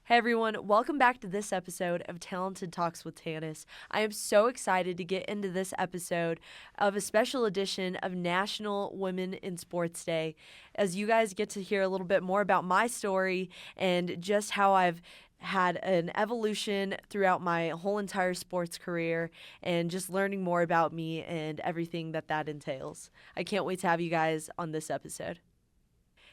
Hey everyone, welcome back to this episode of Talented Talks with Tanis. I am so excited to get into this episode of a special edition of National Women in Sports Day, as you guys get to hear a little bit more about my story and just how I've had an evolution throughout my whole entire sports career and just learning more about me and everything that entails. I can't wait to have you guys on this episode.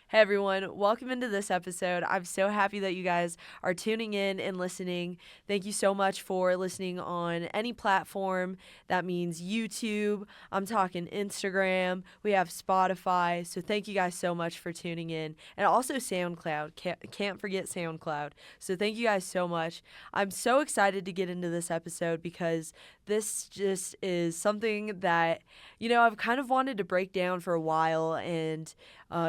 Hey everyone, welcome into this episode. I'm so happy that you guys are tuning in and listening. Thank you so much for listening on any platform. That means YouTube, I'm talking Instagram, we have Spotify. So thank you guys so much for tuning in. And also SoundCloud. Can't forget SoundCloud. So thank you guys so much. I'm so excited to get into this episode because this just is something that, I've kind of wanted to break down for a while and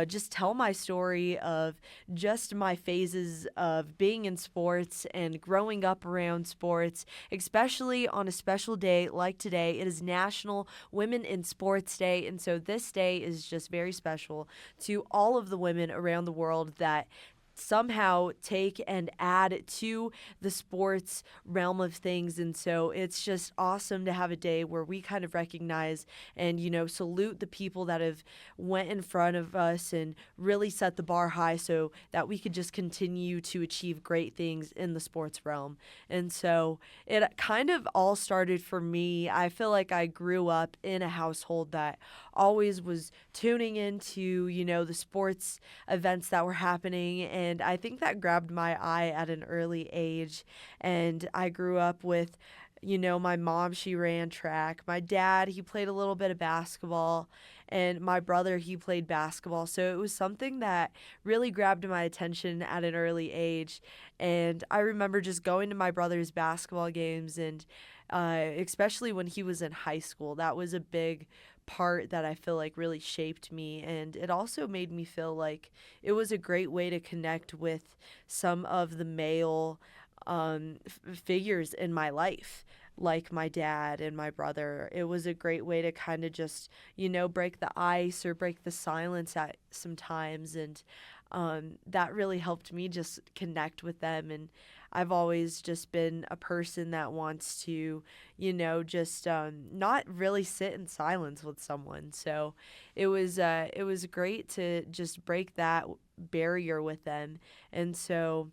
just tell my story of just my phases of being in sports and growing up around sports, especially on a special day like today. It is National Women in Sports Day, and so this day is just very special to all of the women around the world that somehow take and add to the sports realm of things. And so it's just awesome to have a day where we kind of recognize and salute the people that have went in front of us and really set the bar high so that we could just continue to achieve great things in the sports realm. And so it kind of all started for me. I feel like I grew up in a household that always was tuning into the sports events that were happening, and I think that grabbed my eye at an early age. And I grew up with my mom, she ran track. My dad, he played a little bit of basketball. And my brother, he played basketball. So it was something that really grabbed my attention at an early age. And I remember just going to my brother's basketball games, and especially when he was in high school, that was a big part that I feel like really shaped me. And it also made me feel like it was a great way to connect with some of the male figures in my life, like my dad and my brother. It was a great way to kind of just, break the ice or break the silence at some times. And that really helped me just connect with them. And I've always just been a person that wants to, just not really sit in silence with someone. So it was great to just break that barrier with them. And so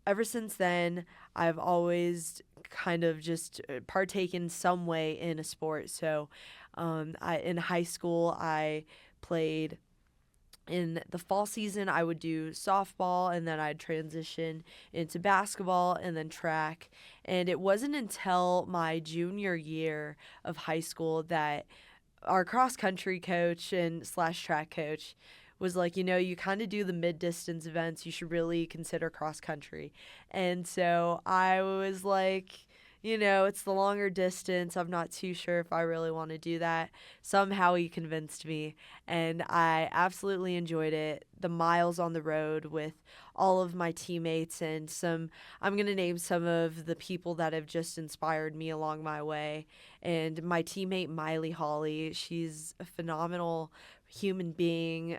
ever since then, I've always kind of just partaken some way in a sport. So in high school, I played. In the fall season, I would do softball, and then I'd transition into basketball and then track. And it wasn't until my junior year of high school that our cross country coach and slash track coach was like, you kind of do the mid distance events. You should really consider cross country. And so I was like, it's the longer distance. I'm not too sure if I really want to do that. Somehow he convinced me, and I absolutely enjoyed it. The miles on the road with all of my teammates and I'm going to name some of the people that have just inspired me along my way. And my teammate, Miley Holly, she's a phenomenal human being.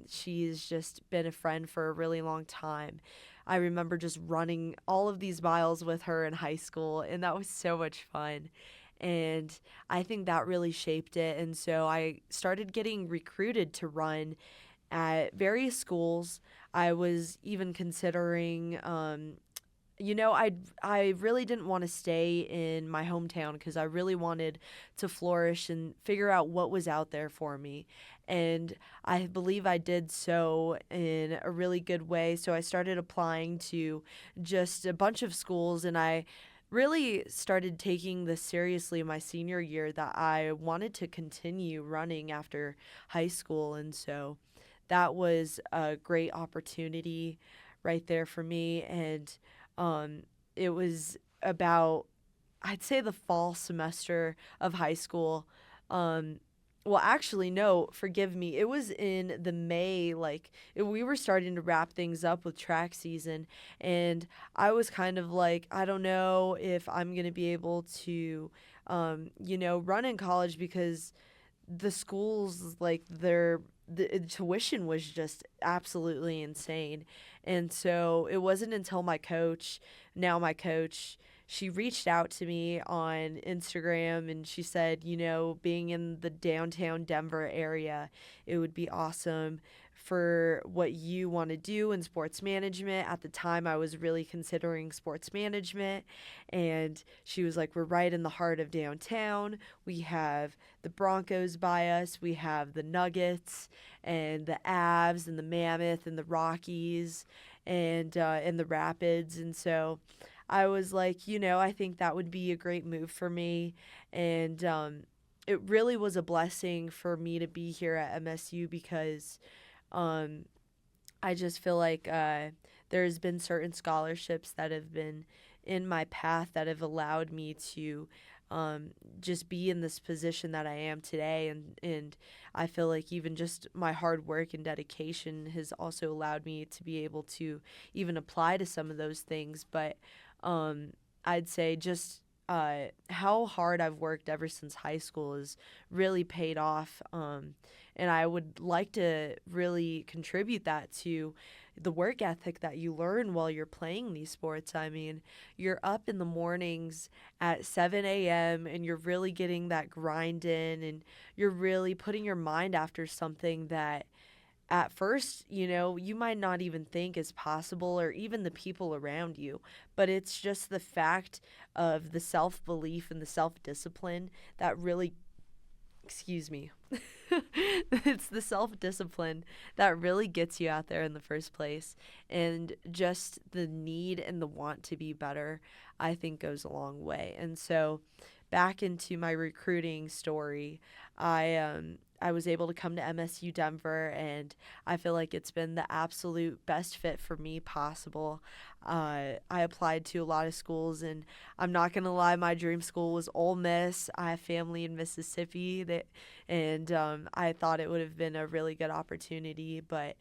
She's just been a friend for a really long time. I remember just running all of these miles with her in high school, and that was so much fun. And I think that really shaped it. And so I started getting recruited to run at various schools. I was even considering, I really didn't want to stay in my hometown because I really wanted to flourish and figure out what was out there for me. And I believe I did so in a really good way. So I started applying to just a bunch of schools, and I really started taking this seriously my senior year that I wanted to continue running after high school. And so that was a great opportunity right there for me. And it was about, I'd say, the fall semester of high school. Um, well, actually, no, forgive me. It was in the May, we were starting to wrap things up with track season. And I was kind of like, I don't know if I'm going to be able to, run in college because the schools, like, the tuition was just absolutely insane. And so it wasn't until my coach, she reached out to me on Instagram and she said, being in the downtown Denver area, it would be awesome for what you want to do in sports management. At the time, I was really considering sports management. And she was like, we're right in the heart of downtown. We have the Broncos by us, we have the Nuggets and the Avs and the Mammoth and the Rockies and the Rapids. And so I was like, I think that would be a great move for me. And it really was a blessing for me to be here at MSU because um, I just feel like there's been certain scholarships that have been in my path that have allowed me to just be in this position that I am today. And I feel like even just my hard work and dedication has also allowed me to be able to even apply to some of those things. But I'd say just how hard I've worked ever since high school has really paid off. And I would like to really contribute that to the work ethic that you learn while you're playing these sports. I mean, you're up in the mornings at 7 a.m. and you're really getting that grind in, and you're really putting your mind after something that at first, you might not even think is possible or even the people around you. But it's just the fact of the self belief and the self discipline that really, excuse me, it's the self discipline that really gets you out there in the first place. And just the need and the want to be better, I think, goes a long way. And so, back into my recruiting story, I was able to come to MSU Denver, and I feel like it's been the absolute best fit for me possible. I applied to a lot of schools, and I'm not gonna lie, my dream school was Ole Miss. I have family in Mississippi, and I thought it would have been a really good opportunity, but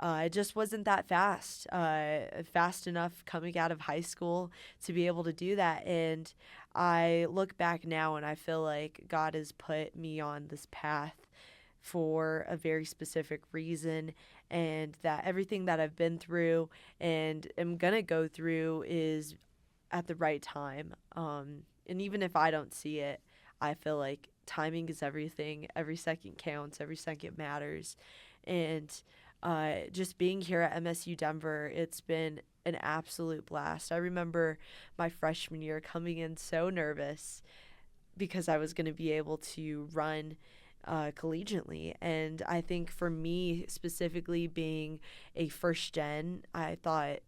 it just wasn't that fast enough coming out of high school to be able to do that. And I look back now and I feel like God has put me on this path for a very specific reason, and that everything that I've been through and am going to go through is at the right time. And even if I don't see it, I feel like timing is everything. Every second counts, every second matters. And just being here at MSU Denver, it's been an absolute blast. I remember my freshman year coming in so nervous because I was going to be able to run collegiately. And I think for me, specifically being a first gen, I thought,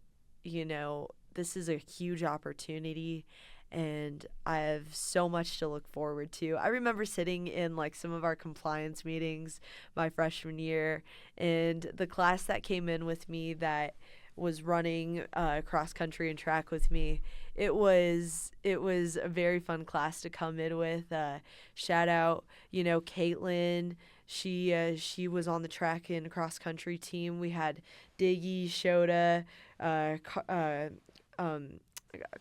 this is a huge opportunity and I have so much to look forward to. I remember sitting in like some of our compliance meetings my freshman year, and the class that came in with me that was running cross country and track with me, it was a very fun class to come in with. Shout out, Caitlin. She was on the track and cross country team. We had Diggy, Shota,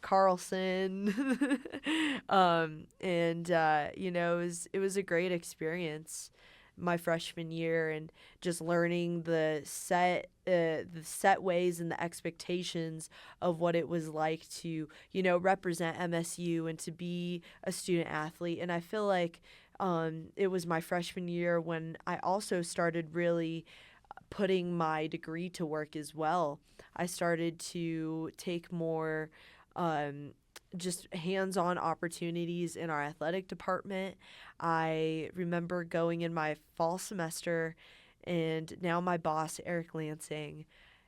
Carlson, and it was a great experience my freshman year, and just learning the set ways and the expectations of what it was like to represent MSU and to be a student athlete. And I feel like it was my freshman year when I also started really putting my degree to work as well. I started to take more just hands-on opportunities in our athletic department. I remember going in my fall semester, and now my boss, Eric Lansing,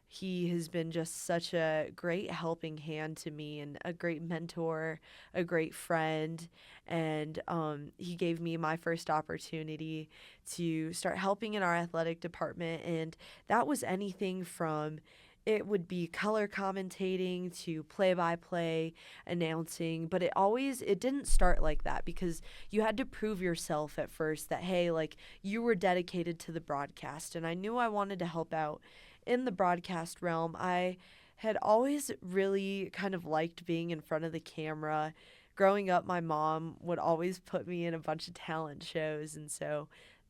he has been just such a great helping hand to me and a great mentor, a great friend. And he gave me my first opportunity to start helping in our athletic department. And that was anything from it would be color commentating to play-by-play announcing, but it didn't start like that because you had to prove yourself at first that, hey, like, you were dedicated to the broadcast. And I knew I wanted to help out in the broadcast realm. I had always really kind of liked being in front of the camera. Growing up, my mom would always put me in a bunch of talent shows, and so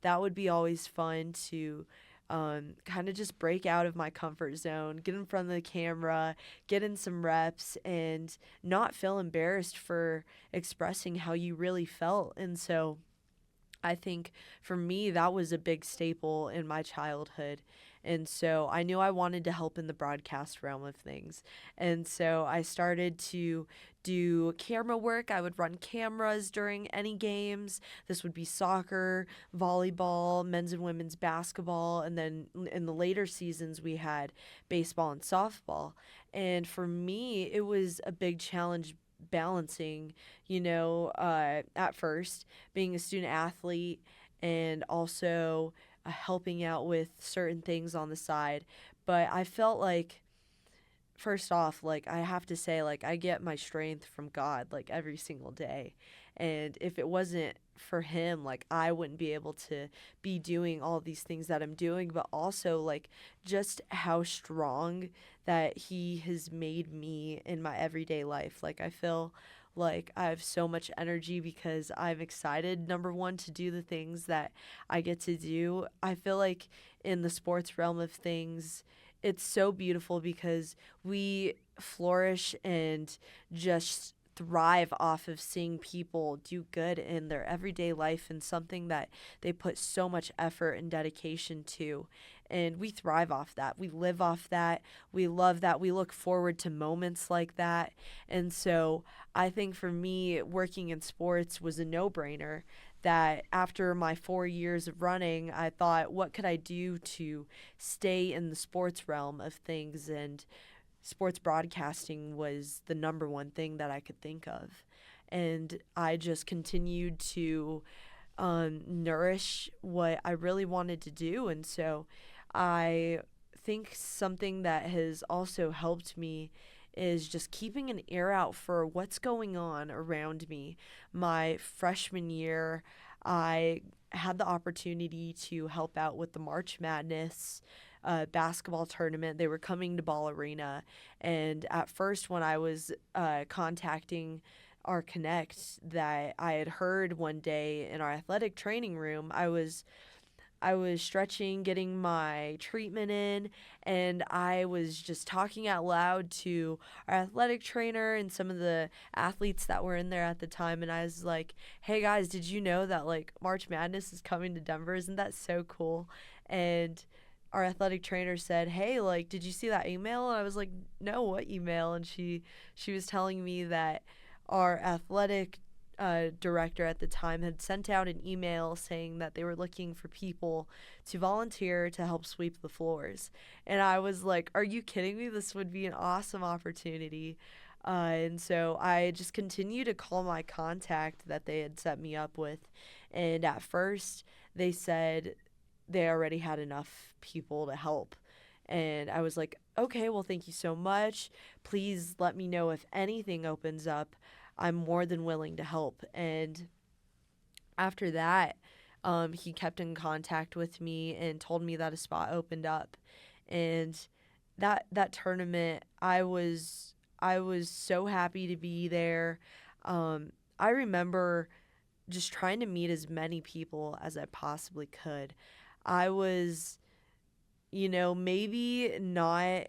that would be always fun to kind of just break out of my comfort zone, get in front of the camera, get in some reps, and not feel embarrassed for expressing how you really felt. And so I think for me, that was a big staple in my childhood. And so I knew I wanted to help in the broadcast realm of things. And so I started to do camera work. I would run cameras during any games. This would be soccer, volleyball, men's and women's basketball. And then in the later seasons, we had baseball and softball. And for me, it was a big challenge balancing, at first being a student athlete and also helping out with certain things on the side. But I felt like, first off, like I have to say, like I get my strength from God, like every single day. And if it wasn't for Him, like I wouldn't be able to be doing all these things that I'm doing, but also like just how strong that He has made me in my everyday life. Like I feel like I have so much energy because I'm excited, number one, to do the things that I get to do. I feel like in the sports realm of things, it's so beautiful because we flourish and just thrive off of seeing people do good in their everyday life and something that they put so much effort and dedication to. And we thrive off that. We live off that. We love that. We look forward to moments like that. And so I think for me, working in sports was a no-brainer. That after my 4 years of running, I thought, what could I do to stay in the sports realm of things? And sports broadcasting was the number one thing that I could think of. And I just continued to nourish what I really wanted to do. And so I think something that has also helped me is just keeping an ear out for what's going on around me. My freshman year, I had the opportunity to help out with the March Madness basketball tournament. They were coming to Ball Arena. And at first, when I was contacting our Connect, that I had heard one day in our athletic training room, I was stretching, getting my treatment in, and I was just talking out loud to our athletic trainer and some of the athletes that were in there at the time. And I was like, hey guys, did you know that like March Madness is coming to Denver? Isn't that so cool? And our athletic trainer said, hey, like, did you see that email? And I was like, no, what email? And she was telling me that our athletic director at the time had sent out an email saying that they were looking for people to volunteer to help sweep the floors. And I was like, are you kidding me? This would be an awesome opportunity. And so I just continued to call my contact that they had set me up with. And at first, they said they already had enough people to help. And I was like, okay, well, thank you so much. Please let me know if anything opens up. I'm more than willing to help. And after that, he kept in contact with me and told me that a spot opened up. And that tournament, I was so happy to be there. I remember just trying to meet as many people as I possibly could. I was, maybe not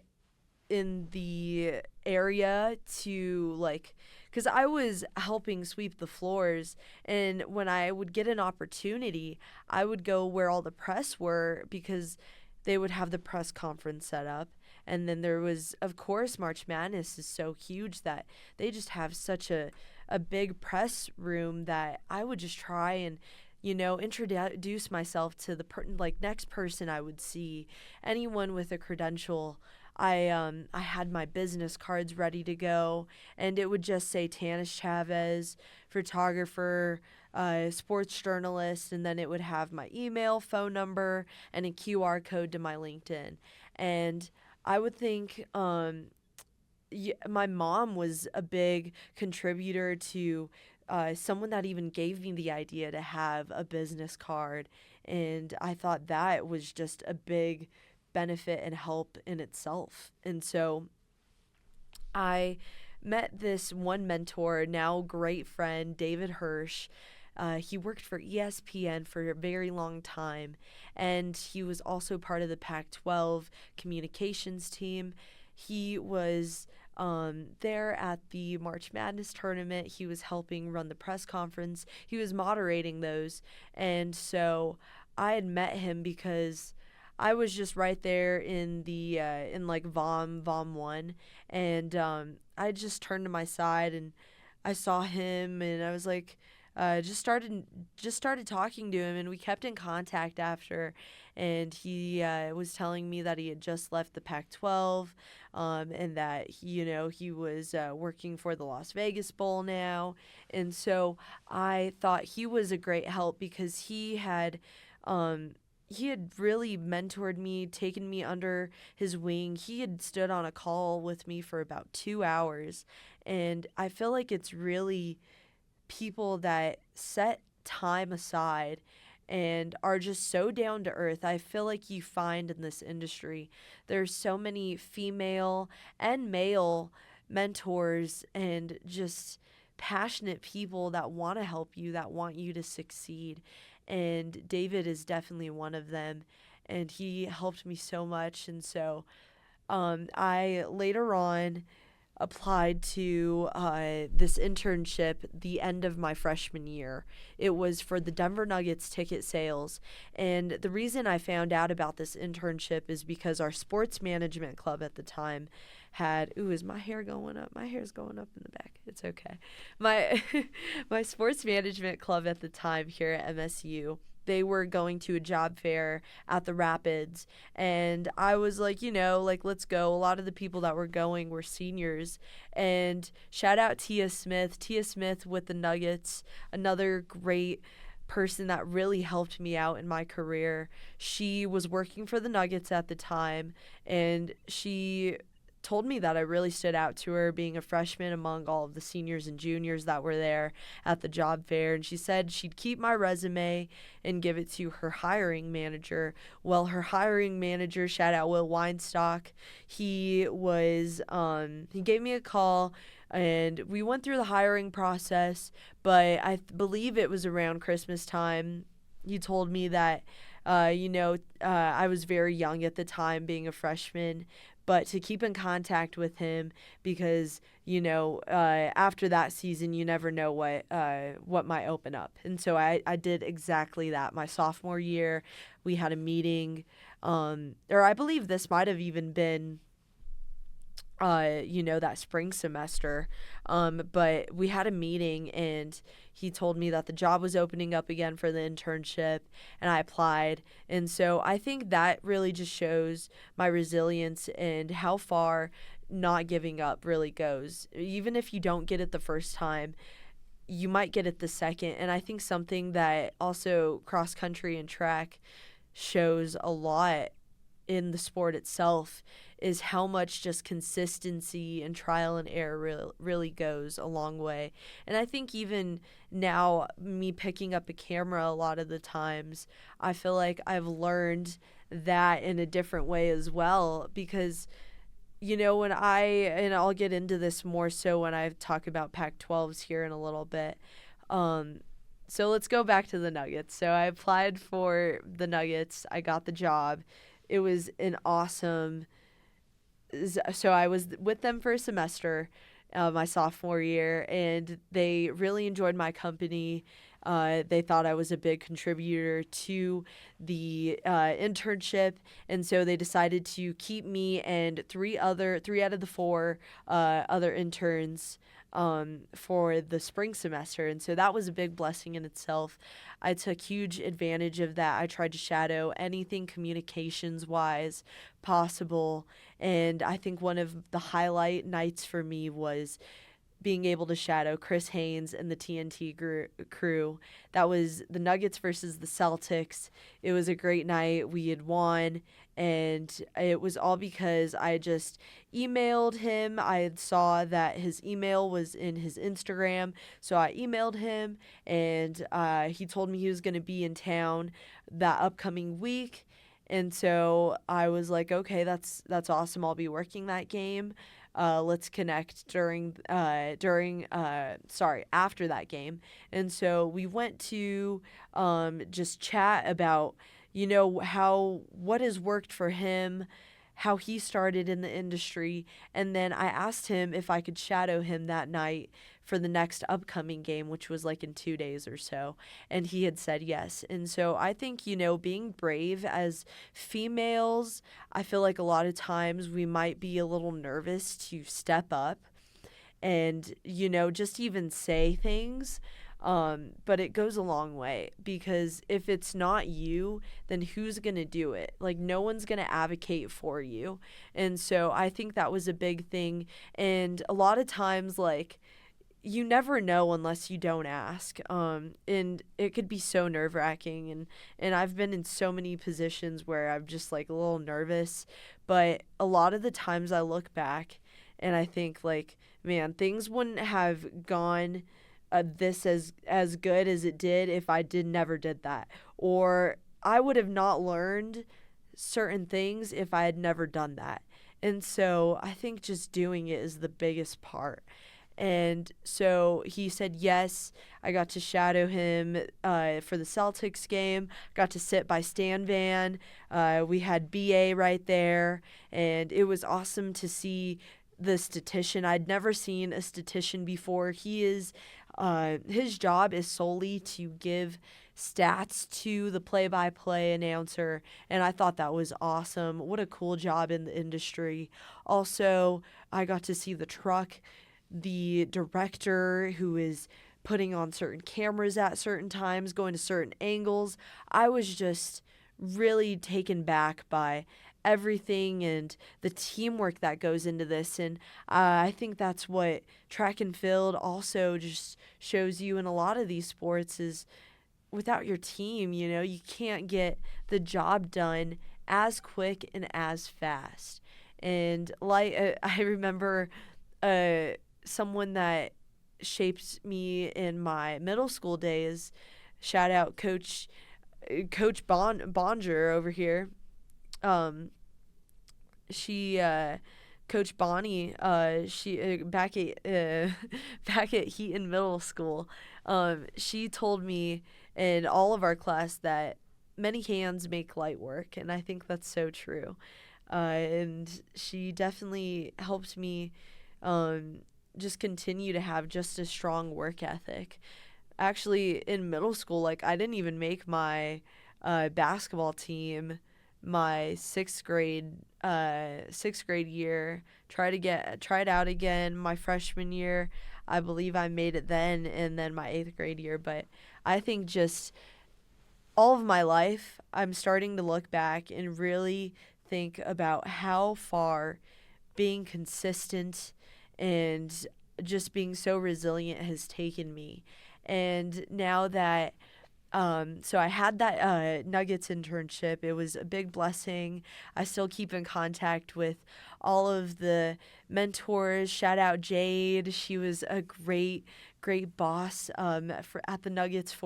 in the area to like, because I was helping sweep the floors, and when I would get an opportunity, I would go where all the press were because they would have the press conference set up. And then there was, of course, March Madness is so huge that they just have such a big press room that I would just try and introduce myself to the next person I would see, anyone with a credential. I had my business cards ready to go, and it would just say Tanis Chavez, photographer, sports journalist, and then it would have my email, phone number, and a QR code to my LinkedIn. And I would think my mom was a big contributor to someone that even gave me the idea to have a business card. And I thought that was just a big benefit and help in itself. And so I met this one mentor, now great friend, David Hirsch. He worked for ESPN for a very long time, and he was also part of the Pac 12 communications team. He was there at the March Madness tournament. He was helping run the press conference, he was moderating those. And so I had met him because I was just right there in the in like Vom 1, and I just turned to my side and I saw him, and I was like, just started talking to him, and we kept in contact after. And he was telling me that he had just left the Pac-12, and that he was working for the Las Vegas Bowl now. And so I thought he was a great help because he had really mentored me, taken me under his wing. He had stood on a call with me for about 2 hours. And I feel like it's really people that set time aside and are just so down to earth. I feel like you find in this industry, there's so many female and male mentors and just passionate people that want to help you, that want you to succeed. And David is definitely one of them. And he helped me so much. And so I later on applied to this internship the end of my freshman year. It was for the Denver Nuggets ticket sales. And the reason I found out about this internship is because our sports management club at the time had, is my hair going up? My hair's going up in the back. It's okay. My my sports management club at the time here at MSU, they were going to a job fair at the Rapids, and I was like, let's go. A lot of the people that were going were seniors, and shout out Tia Smith with the Nuggets, another great person that really helped me out in my career. She was working for the Nuggets at the time, and she told me that I really stood out to her being a freshman among all of the seniors and juniors that were there at the job fair. And she said she'd keep my resume and give it to her hiring manager. Well, her hiring manager, shout out Will Weinstock, he gave me a call and we went through the hiring process, but I believe it was around Christmas time. He told me that I was very young at the time, being a freshman, but to keep in contact with him because, after that season, you never know what might open up. And so I did exactly that. My sophomore year, we had a meeting, or I believe this might have even been that spring semester. But we had a meeting and he told me that the job was opening up again for the internship and I applied. And so I think that really just shows my resilience and how far not giving up really goes. Even if you don't get it the first time, you might get it the second. And I think something that also cross country and track shows a lot in the sport itself is how much just consistency and trial and error really goes a long way. And I think even now, me picking up a camera a lot of the times, I feel like I've learned that in a different way as well because, and I'll get into this more so when I talk about Pac-12s here in a little bit. So let's go back to the Nuggets. So I applied for the Nuggets. I got the job. It was an awesome. So I was with them for a semester, my sophomore year, and they really enjoyed my company. They thought I was a big contributor to the internship, and so they decided to keep me and three out of the four other interns for the spring semester. And so that was a big blessing in itself. I took huge advantage of that. I tried to shadow anything communications wise possible. And I think one of the highlight nights for me was being able to shadow Chris Haynes and the TNT crew. That was the Nuggets versus the Celtics. It was a great night. We had won, and it was all because I just emailed him. I had saw that his email was in his Instagram, so I emailed him, and he told me he was going to be in town that upcoming week. And so I was like, okay, that's awesome. I'll be working that game. let's connect after that game. And so we went to just chat about, what has worked for him, how he started in the industry. And then I asked him if I could shadow him that night for the next upcoming game, which was like in 2 days or so. And he had said yes. And so I think, being brave as females, I feel like a lot of times we might be a little nervous to step up and, just even say things. But it goes a long way, because if it's not you, then who's going to do it? Like, no one's going to advocate for you. And so I think that was a big thing. And a lot of times, like, you never know unless you don't ask. And it could be so nerve wracking. And I've been in so many positions where I'm just like a little nervous. But a lot of the times I look back and I think, like, man, things wouldn't have gone this as good as it did if I never did that. Or I would have not learned certain things if I had never done that. And so I think just doing it is the biggest part. And so he said yes. I got to shadow him for the Celtics game. Got to sit by Stan Van. We had BA right there. And it was awesome to see the statistician. I'd never seen a statistician before. His job is solely to give stats to the play-by-play announcer, and I thought that was awesome. What a cool job in the industry. Also, I got to see the truck, the director who is putting on certain cameras at certain times, going to certain angles. I was just really taken back by everything and the teamwork that goes into this. And I think that's what track and field also just shows you in a lot of these sports is without your team, you can't get the job done as quick and as fast. And I remember someone that shaped me in my middle school days, shout out Coach Bonger over here. She Coach Bonnie, she back at back at Heaton Middle School, she told me in all of our class that many hands make light work, and I think that's so true. And she definitely helped me just continue to have just a strong work ethic. Actually, in middle school, like, I didn't even make my basketball team my sixth grade year. Tried out again my freshman year. I believe I made it then, and then my 8th grade year. But I think just all of my life, I'm starting to look back and really think about how far being consistent and just being so resilient has taken me. And now that so I had that Nuggets internship. It was a big blessing. I still keep in contact with all of the mentors. Shout out Jade. She was a great boss at the Nuggets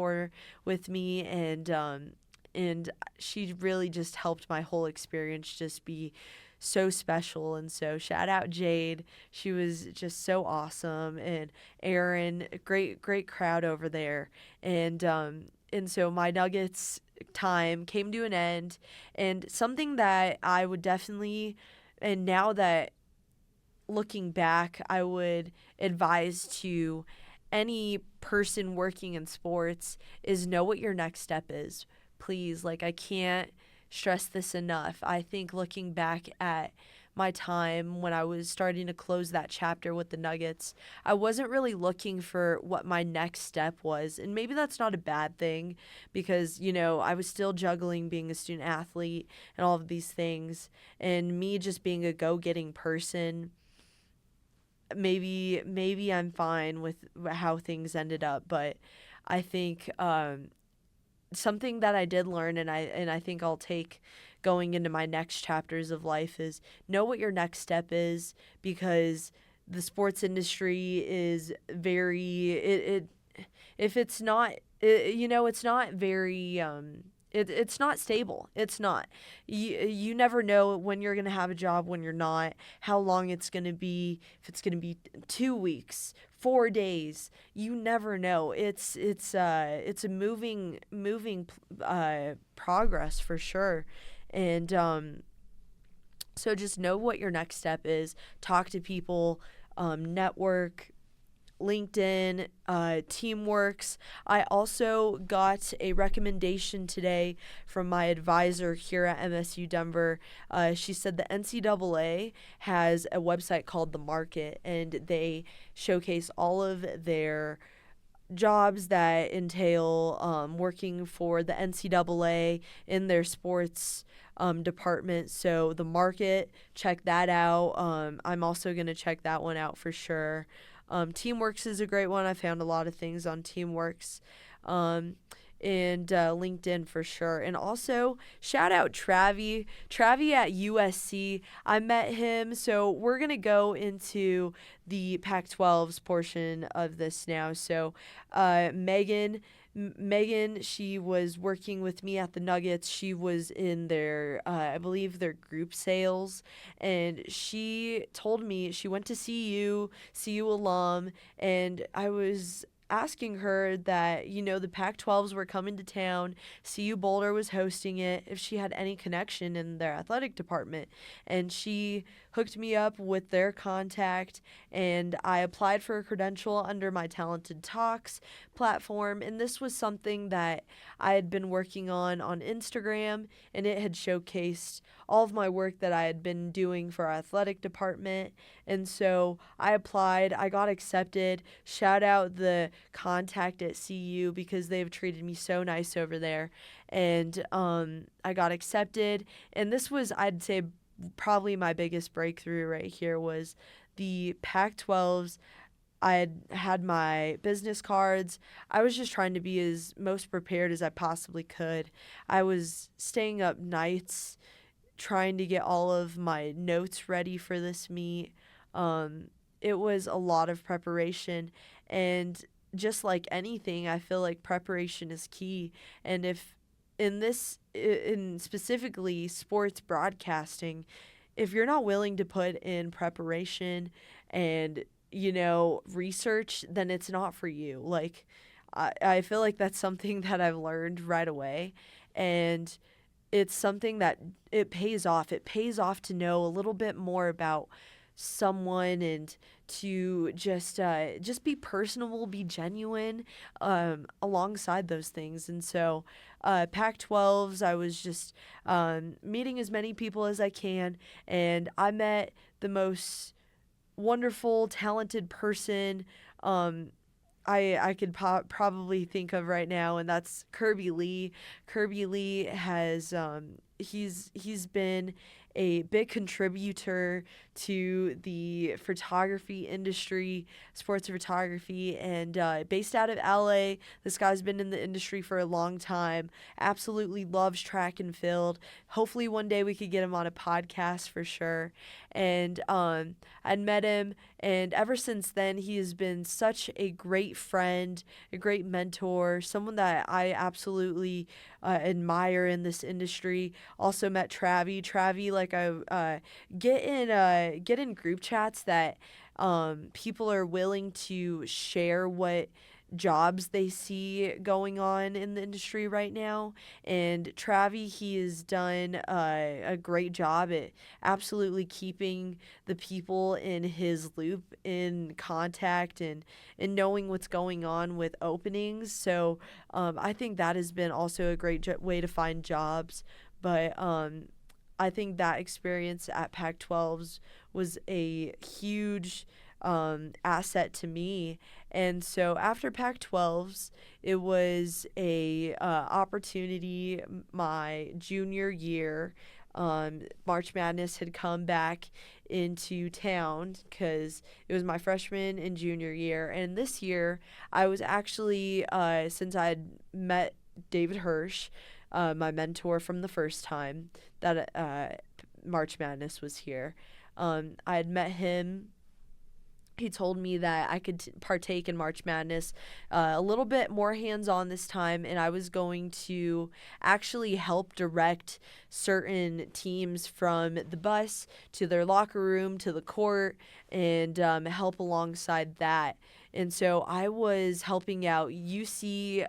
with me, and she really just helped my whole experience just be so special. And so shout out Jade. She was just so awesome. And Aaron, great crowd over there. And so my Nuggets time came to an end, and something that I would definitely, and now that looking back, I would advise to any person working in sports is know what your next step is. Please, like, I can't stress this enough. I think looking back at my time when I was starting to close that chapter with the Nuggets, I wasn't really looking for what my next step was. And maybe that's not a bad thing because, I was still juggling being a student athlete and all of these things. And me just being a go-getting person, maybe I'm fine with how things ended up. But I think something that I did learn, and I think I'll take going into my next chapters of life, is know what your next step is, because the sports industry is very if it's not it's not very it's not stable. It's not. You never know when you're going to have a job, when you're not, how long it's going to be, if it's going to be 2 weeks, 4 days. You never know. It's a moving progress for sure. And so just know what your next step is. Talk to people, network, LinkedIn, Teamworks. I also got a recommendation today from my advisor here at MSU Denver. She said the NCAA has a website called The Market, and they showcase all of their jobs that entail working for the NCAA in their sports department. So The Market, check that out. I'm also going to check that one out for sure. Teamworks is a great one. I found a lot of things on Teamworks. And LinkedIn for sure. And also, shout out Travi. Travi at USC. I met him. So we're going to go into the Pac-12's portion of this now. So Megan, she was working with me at the Nuggets. She was in their, I believe, their group sales. And she told me she went to CU alum. And I was asking her that, the Pac-12s were coming to town, CU Boulder was hosting it, if she had any connection in their athletic department. And she hooked me up with their contact, and I applied for a credential under my Talented Talks platform. And this was something that I had been working on Instagram, and it had showcased all of my work that I had been doing for our athletic department. And so I applied, I got accepted. Shout out the contact at CU because they've treated me so nice over there. And I got accepted. And this was, I'd say, probably my biggest breakthrough right here was the Pac-12s. I had my business cards. I was just trying to be as most prepared as I possibly could. I was staying up nights trying to get all of my notes ready for this meet. It was a lot of preparation, and just like anything, I feel like preparation is key. And if in specifically sports broadcasting, if you're not willing to put in preparation and research, then it's not for you. Like, I feel like that's something that I've learned right away, and it's something that it pays off. It pays off to know a little bit more about someone and to just be personable, be genuine alongside those things. And so Pac-12s, I was just meeting as many people as I can, and I met the most wonderful, talented person I could probably think of right now, and that's Kirby Lee. Kirby Lee has he's been a big contributor to the photography industry, sports photography, and based out of LA. This guy's been in the industry for a long time, absolutely loves track and field. Hopefully one day we could get him on a podcast for sure. And I'd met him, and ever since then he has been such a great friend, a great mentor, someone that I absolutely admire in this industry. Also met Travi, like I get in group chats that people are willing to share what jobs they see going on in the industry right now. And Travi, he has done a great job at absolutely keeping the people in his loop, in contact, and knowing what's going on with openings. So I think that has been also a great way to find jobs. But I think that experience at Pac-12s was a huge asset to me. And so after Pac-12s, it was a opportunity my junior year. March Madness had come back into town because it was my freshman and junior year. And this year, I was actually, since I had met David Hirsch, my mentor from the first time that March Madness was here, I had met him. he told me that I could partake in March Madness a little bit more hands-on this time, and I was going to actually help direct certain teams from the bus to their locker room to the court, and help alongside that. And so I was helping out UC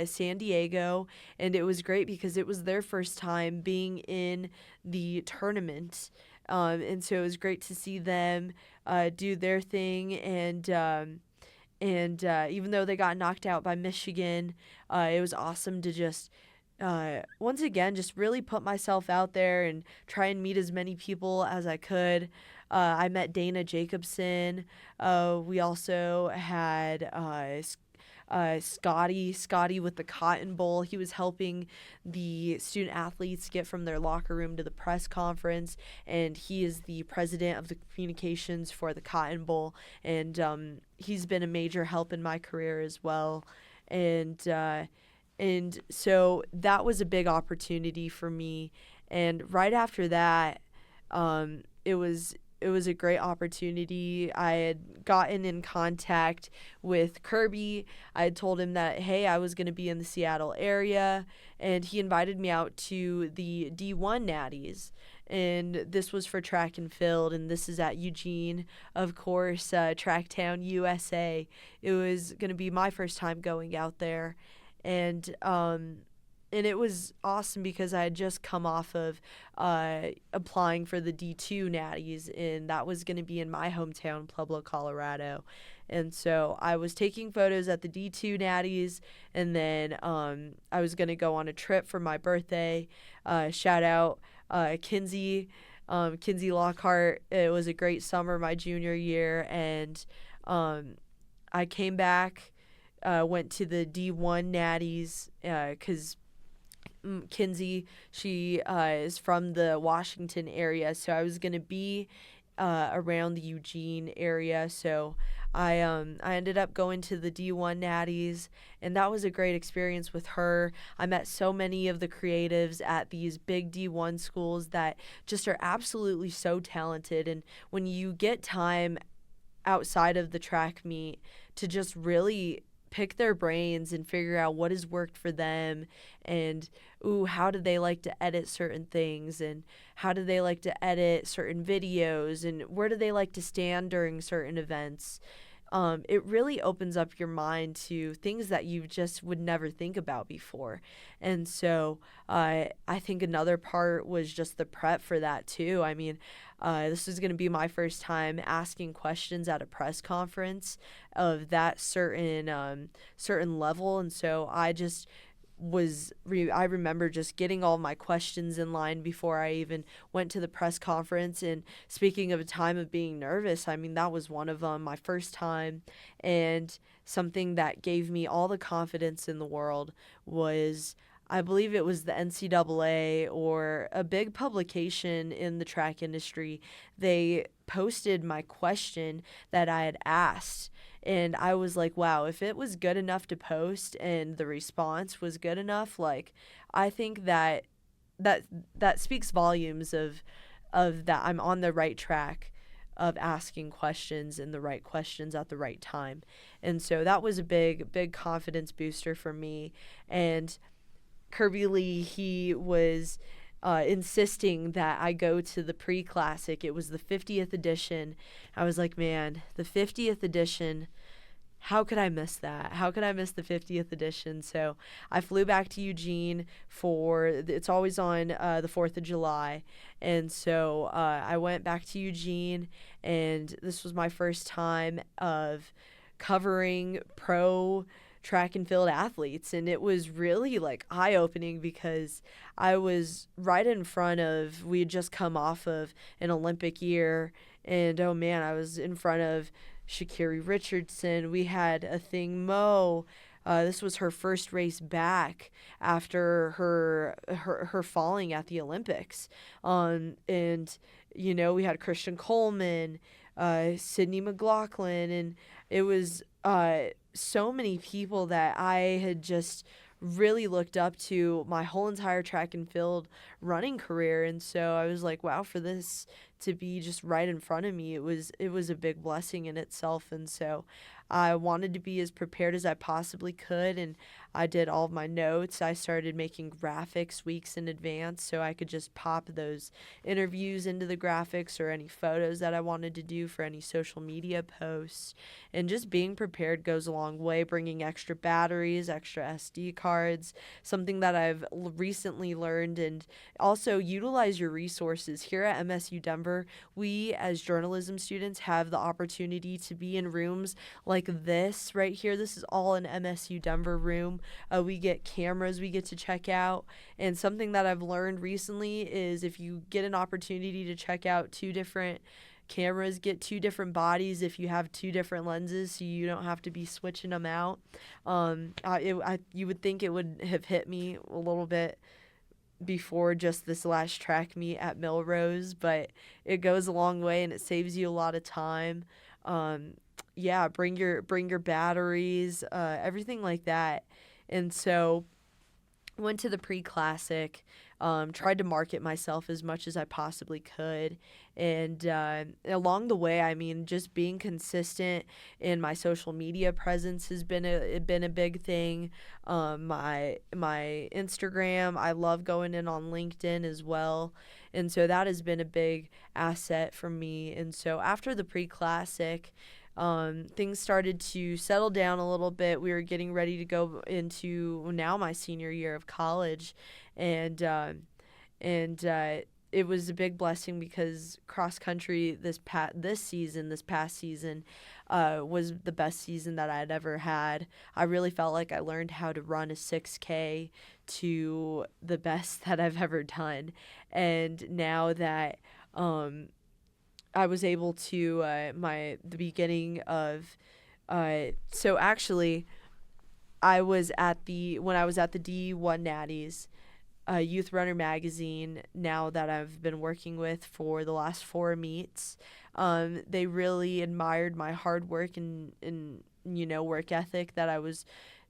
San Diego, and it was great because it was their first time being in the tournament. And so it was great to see them do their thing, and even though they got knocked out by Michigan, it was awesome to just once again just really put myself out there and try and meet as many people as I could. I met Dana Jacobson. We also had Scotty with the Cotton Bowl. He was helping the student athletes get from their locker room to the press conference, and he is the president of the communications for the Cotton Bowl, and he's been a major help in my career as well. And so that was a big opportunity for me. And right after that, it was a great opportunity. I had gotten in contact with Kirby. I had told him that, hey, I was going to be in the Seattle area, and he invited me out to the D1 Natties. And this was for track and field, and this is at Eugene, of course, Tracktown, USA. It was going to be my first time going out there, and it was awesome because I had just come off of applying for the D2 Natties, and that was going to be in my hometown, Pueblo, Colorado. And so I was taking photos at the D2 Natties, and then I was going to go on a trip for my birthday. Shout out Kinsey Lockhart. It was a great summer my junior year, and I came back, went to the D1 Natties because Kinsey, she is from the Washington area, so I was going to be around the Eugene area. So I ended up going to the D1 Natties, and that was a great experience with her. I met so many of the creatives at these big D1 schools that just are absolutely so talented, and when you get time outside of the track meet to just really pick their brains and figure out what has worked for them, and how do they like to edit certain things, and how do they like to edit certain videos, and where do they like to stand during certain events. It really opens up your mind to things that you just would never think about before. And so I think another part was just the prep for that too. I mean, this was going to be my first time asking questions at a press conference of that certain level, and so I just I remember just getting all my questions in line before I even went to the press conference. And speaking of a time of being nervous, I mean, that was one of them, my first time. And something that gave me all the confidence in the world was, I believe it was the NCAA or a big publication in the track industry. They posted my question that I had asked. And I was like, wow, if it was good enough to post and the response was good enough, like, I think that speaks volumes of that I'm on the right track of asking questions and the right questions at the right time. And so that was a big confidence booster for me. And Kirby Lee, he was insisting that I go to the pre-classic. It was the 50th edition. I was like, man, the 50th edition, how could I miss that? How could I miss the 50th edition? So I flew back to Eugene it's always on the 4th of July. And so I went back to Eugene, and this was my first time of covering pro track and field athletes, and it was really like eye-opening because I was right in front of, we had just come off of an Olympic year, and oh man, I was in front of Sha'Carri Richardson. We had Athing Mu. This was her first race back after her falling at the Olympics. And we had Christian Coleman, Sydney McLaughlin, and it was so many people that I had just really looked up to my whole entire track and field running career. And so I was like, wow, for this to be just right in front of me, it was a big blessing in itself. And so I wanted to be as prepared as I possibly could, and I did all of my notes. I started making graphics weeks in advance so I could just pop those interviews into the graphics or any photos that I wanted to do for any social media posts. And just being prepared goes a long way, bringing extra batteries, extra SD cards, something that I've recently learned. And also utilize your resources. Here at MSU Denver, we as journalism students have the opportunity to be in rooms like this right here. This is all an MSU Denver room. We get cameras we get to check out. And something that I've learned recently is if you get an opportunity to check out two different cameras, get two different bodies if you have two different lenses so you don't have to be switching them out. You would think it would have hit me a little bit before just this last track meet at Millrose, but it goes a long way and it saves you a lot of time. Yeah, bring your batteries, everything like that. And so went to the pre-classic, tried to market myself as much as I possibly could. And along the way, I mean, just being consistent in my social media presence has been a big thing. My Instagram, I love going in on LinkedIn as well. And so that has been a big asset for me. And so after the pre-classic, things started to settle down a little bit. We were getting ready to go into now my senior year of college, and it was a big blessing because cross country this past season was the best season that I had ever had. I really felt like I learned how to run a 6K to the best that I've ever done, and now that I was able to the beginning of so actually when I was at the D1 Natties, Youth Runner magazine, now that I've been working with for the last 4 meets, they really admired my hard work and work ethic, that I was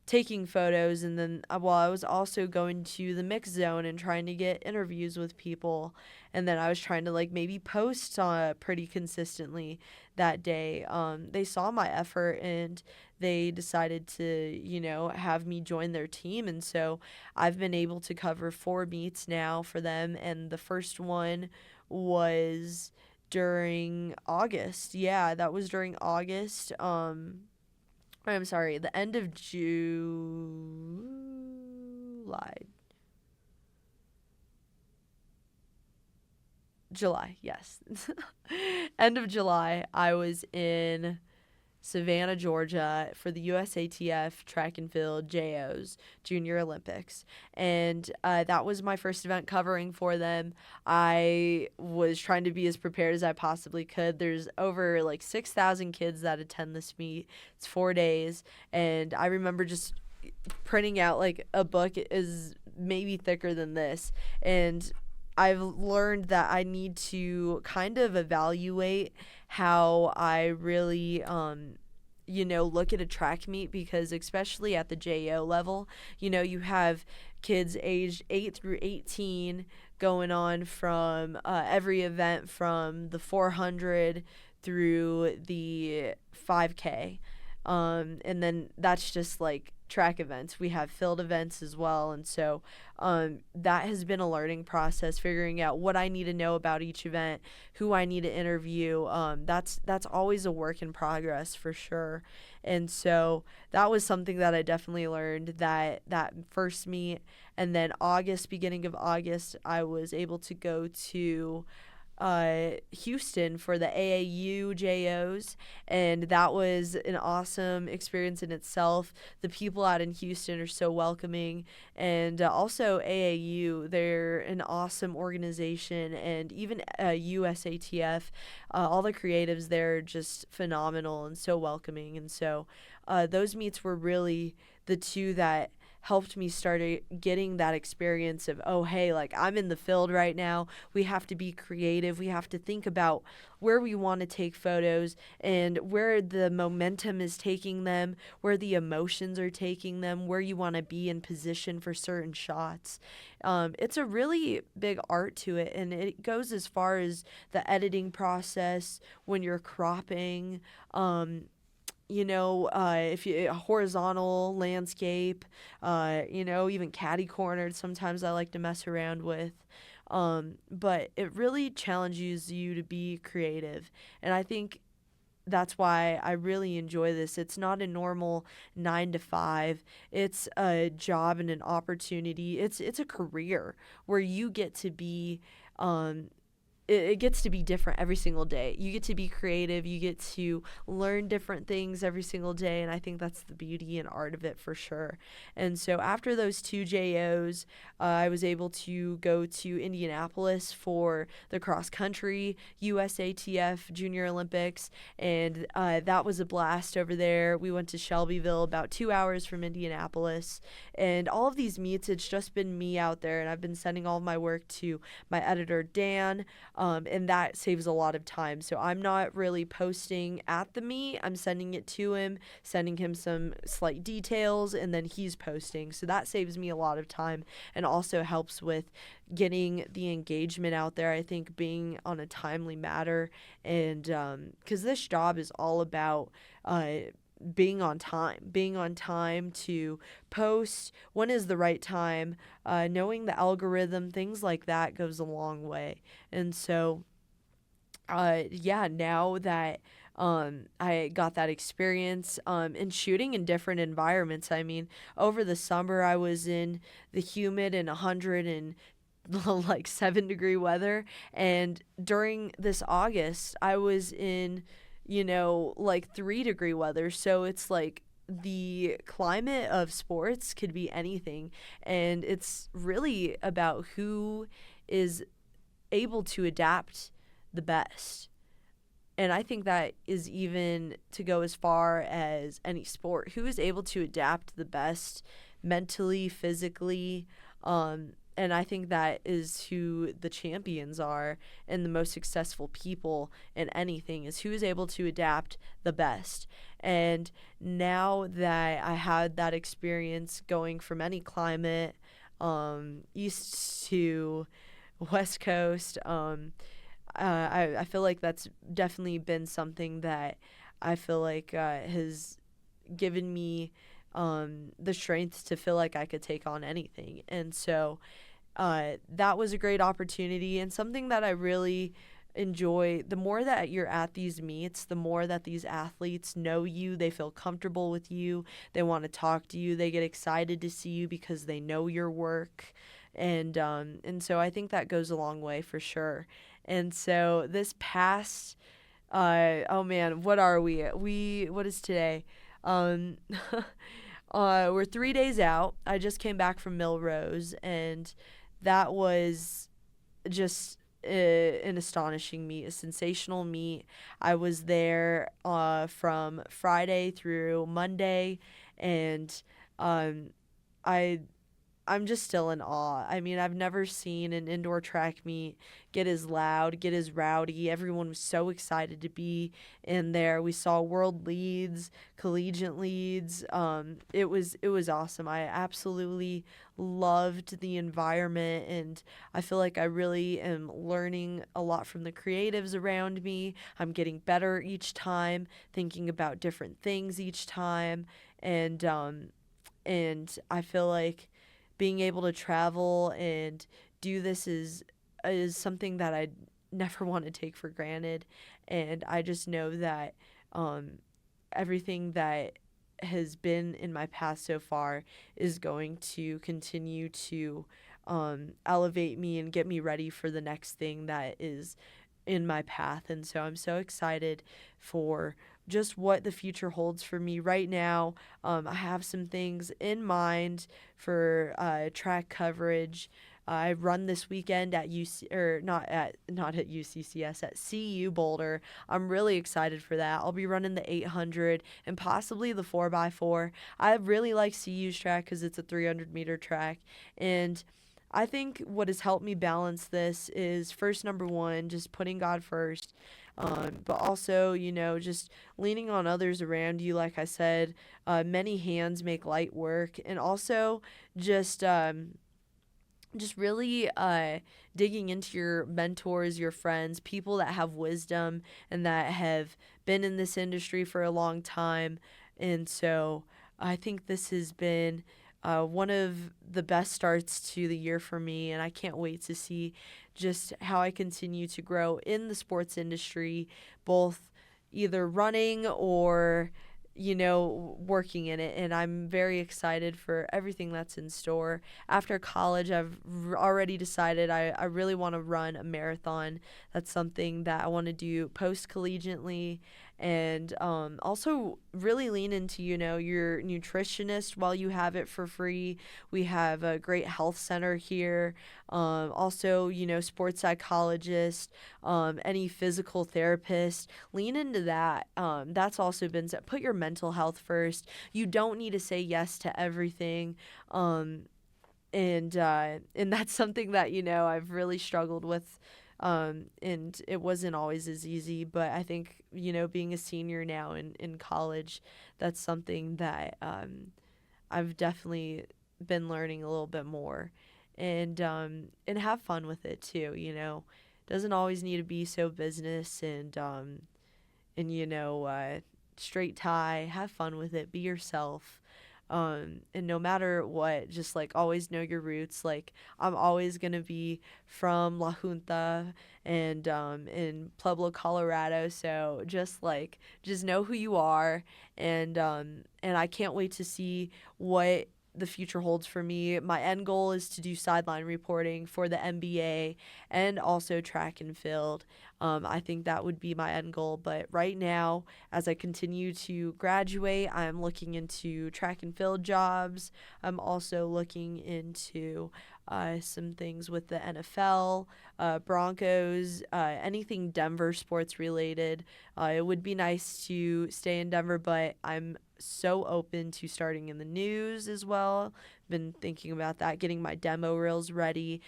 taking photos, and then while I was also going to the mix zone and trying to get interviews with people, and then I was trying to maybe post pretty consistently that day. They saw my effort and they decided to have me join their team, and so I've been able to cover 4 meets now for them, and the first one was during August. Yeah, that was during August. I'm sorry, the end of July, yes. End of July, I was in Savannah, Georgia for the USATF Track and Field JOs, Junior Olympics. And that was my first event covering for them. I was trying to be as prepared as I possibly could. There's over 6,000 kids that attend this meet. It's 4 days. And I remember just printing out a book is maybe thicker than this. And I've learned that I need to kind of evaluate how I really, look at a track meet, because especially at the JO level, you have kids aged 8 through 18 going on from every event from the 400 through the 5K. And then that's just track events. We have field events as well. And so that has been a learning process, figuring out what I need to know about each event, who I need to interview. That's always a work in progress for sure. And so that was something that I definitely learned that first meet. And then beginning of August, I was able to go to Houston for the AAU JOs, and that was an awesome experience in itself. The people out in Houston are so welcoming, and also AAU, they're an awesome organization, and even USATF, all the creatives there are just phenomenal and so welcoming. And so those meets were really the two that helped me start getting that experience of, oh, hey, like I'm in the field right now. We have to be creative. We have to think about where we want to take photos and where the momentum is taking them, where the emotions are taking them, where you want to be in position for certain shots. It's a really big art to it, and it goes as far as the editing process when you're cropping. If you a horizontal landscape, even catty cornered, sometimes I like to mess around with. But it really challenges you to be creative. And I think that's why I really enjoy this. It's not a normal 9 to 5. It's a job and an opportunity. It's a career where you get to be it gets to be different every single day. You get to be creative. You get to learn different things every single day. And I think that's the beauty and art of it for sure. And so after those 2 JOs, I was able to go to Indianapolis for the cross country USATF Junior Olympics. And that was a blast over there. We went to Shelbyville, about 2 hours from Indianapolis. And all of these meets, it's just been me out there. And I've been sending all of my work to my editor, Dan. And that saves a lot of time. So I'm not really posting at the meet. I'm sending it to him, sending him some slight details, and then he's posting. So that saves me a lot of time and also helps with getting the engagement out there. I think being on a timely matter, and because this job is all about being on time to post, when is the right time, knowing the algorithm, things like that goes a long way. And so, now that I got that experience in shooting in different environments. I mean, over the summer I was in the humid and 100 and like 7-degree weather, and during this August I was in like 3-degree weather. So it's like the climate of sports could be anything. And it's really about who is able to adapt the best. And I think that is even to go as far as any sport. Who is able to adapt the best mentally, physically, and I think that is who the champions are and the most successful people in anything, is who is able to adapt the best. And now that I had that experience going from any climate, east to west coast, I feel like that's definitely been something that I feel like has given me the strength to feel like I could take on anything. And so that was a great opportunity and something that I really enjoy. The more that you're at these meets, the more that these athletes know you, they feel comfortable with you, they want to talk to you, they get excited to see you because they know your work. And so I think that goes a long way for sure. And so this past oh man, what are we? What is today? Um we're 3 days out. I just came back from Millrose, and that was just an astonishing meet, a sensational meet. I was there from Friday through Monday, and um, I I'm just still in awe. I mean, I've never seen an indoor track meet get as loud, get as rowdy. Everyone was so excited to be in there. We saw world leads, collegiate leads. It was awesome. I absolutely loved the environment, and I feel like I really am learning a lot from the creatives around me. I'm getting better each time, thinking about different things each time, and I feel like being able to travel and do this is something that I never want to take for granted. And I just know that everything that has been in my past so far is going to continue to elevate me and get me ready for the next thing that is in my path. And so I'm so excited for just what the future holds for me right now. I have some things in mind for track coverage. I run this weekend at UC or not at UCCS at CU Boulder. I'm really excited for that. I'll be running the 800 and possibly the 4x4. I really like CU's track because it's a 300-meter track, and I think what has helped me balance this is first, number one, just putting God first, but also, just leaning on others around you. Like I said, many hands make light work, and also just really digging into your mentors, your friends, people that have wisdom and that have been in this industry for a long time. And so I think this has been one of the best starts to the year for me, and I can't wait to see just how I continue to grow in the sports industry, both either running or working in it. And I'm very excited for everything that's in store. After college, I've already decided I really want to run a marathon. That's something that I want to do post-collegiately, and also really lean into, your nutritionist while you have it for free. We have a great health center here. Also, sports psychologist, any physical therapist, lean into that. That's also been said. Put your mental health first. You don't need to say yes to everything. And that's something that, I've really struggled with. And it wasn't always as easy, but I think, being a senior now in college, that's something that I've definitely been learning a little bit more, and have fun with it too. Doesn't always need to be so business, and straight tie. Have fun with it. Be yourself. And no matter what, just like always know your roots. Like, I'm always gonna be from La Junta and in Pueblo, Colorado. So just know who you are, and I can't wait to see what the future holds for me. My end goal is to do sideline reporting for the NBA and also track and field. I think that would be my end goal. But right now, as I continue to graduate, I'm looking into track and field jobs. I'm also looking into some things with the NFL, Broncos, anything Denver sports related. It would be nice to stay in Denver, but I'm so open to starting in the news as well. Been thinking about that, getting my demo reels ready.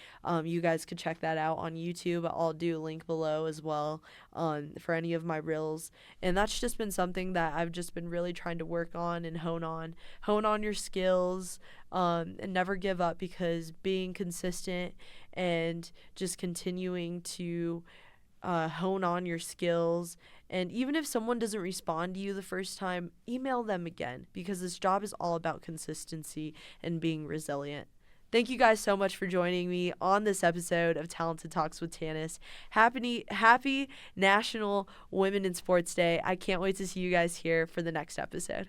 You guys could check that out on YouTube. I'll do a link below as well for any of my reels. And that's just been something that I've just been really trying to work on and hone on your skills, and never give up, because being consistent and just continuing to hone on your skills. And even if someone doesn't respond to you the first time, email them again, because this job is all about consistency and being resilient. Thank you guys so much for joining me on this episode of Talented Talks with Tanis. Happy National Women in Sports Day. I can't wait to see you guys here for the next episode.